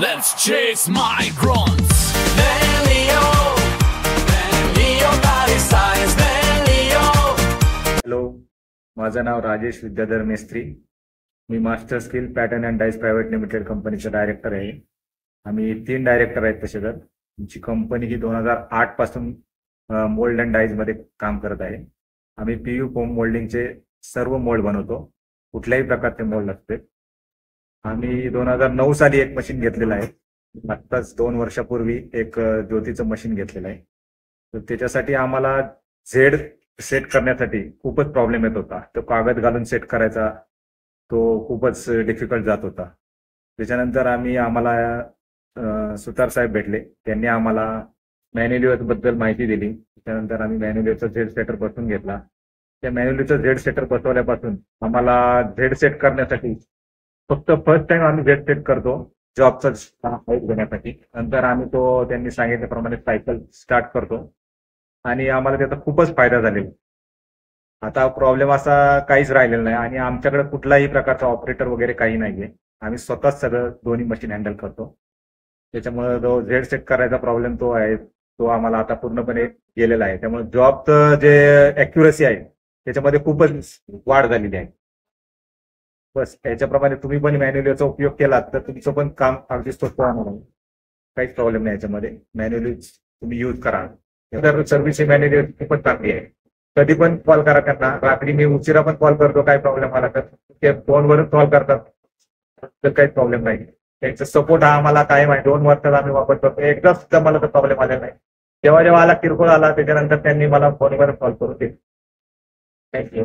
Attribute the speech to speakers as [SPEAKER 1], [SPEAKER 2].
[SPEAKER 1] Let's chase migrants. Velio, Velio body size, Velio.
[SPEAKER 2] Hello, माझं नाव राजेश विद्याधर मेस्त्री. मी Master Skill Pattern and Dies Private Limited कंपनीचा director आहे. आम्ही 3 डायरेक्टर आहेत. तसे तर आमची कंपनी ही 2008 पासून मोल्ड अँड डाईज मध्ये काम करत आहे. आम्ही पीयू फोम मोल्डिंगचे सर्व मोल्ड बनवतो, कुठल्याही प्रकारचे मोल्ड असते. आम्ही 2009 साली एक मशीन घेतलेलं आहे. आत्ताच 2 वर्षापूर्वी एक ज्योतीचं मशीन घेतलेलं आहे. तर त्याच्यासाठी आम्हाला झेड सेट करण्यासाठी खूपच प्रॉब्लेम येत होता. तो कागद घालून सेट करायचा, तो खूपच डिफिकल्ट जात होता. त्याच्यानंतर आम्हाला सुतार साहेब भेटले. त्यांनी आम्हाला मॅन्युअल बद्दल माहिती दिली. त्यानंतर आम्ही मॅन्युअलचा झेड सेटर बसवून घेतला. त्या मॅन्युअलचा झेड सेटर बसवल्यापासून आम्हाला झेड सेट करण्यासाठी फक्त फर्स्ट टाइम आम्ही झेड सेट करतो जॉबचा हाईट घेण्यासाठी. नंतर आम्ही तो त्यांनी सांगितल्याप्रमाणे सायकल स्टार्ट करतो आणि आम्हाला त्याचा खूपच फायदा झालेला. आता प्रॉब्लेम असा काहीच राहिलेला नाही आणि आमच्याकडे कुठलाही प्रकारचा ऑपरेटर वगैरे काही नाहीये. आम्ही स्वतःच सगळं दोन्ही मशीन हँडल करतो. त्याच्यामुळे जो झेड सेट करायचा प्रॉब्लेम तो आहे, तो आम्हाला आता पूर्णपणे गेलेला आहे. त्यामुळे जॉबचं जे ॲक्युरसी आहे त्याच्यामध्ये खूपच वाढ झालेली आहे. बस याच्याप्रमाणे तुम्ही पण मॅन्युअलचा उपयोग केला तर तुमचं पण काम अगदी सोपं होणार आहे. काहीच प्रॉब्लेम नाही याच्यामध्ये. मॅन्युअली तुम्ही यूज करा. तर सर्व्हिस मॅन्युअल खूपच चांगली आहे. कधी पण कॉल करा त्यांना. रात्री मी उशिरा पण कॉल करतो, काय प्रॉब्लेम आला तर ते फोनवरच कॉल करतात, तर काही प्रॉब्लेम नाही. त्यांचा सपोर्ट हा आम्हाला कायम आहे. 2 वर्षात आम्ही वापरतो. एकदा सुद्धा मला तर प्रॉब्लेम आलेला नाही. जेव्हा जेव्हा आला किरकोळ आला त्याच्यानंतर त्यांनी मला फोनवर कॉल करून दिली. थँक्यू.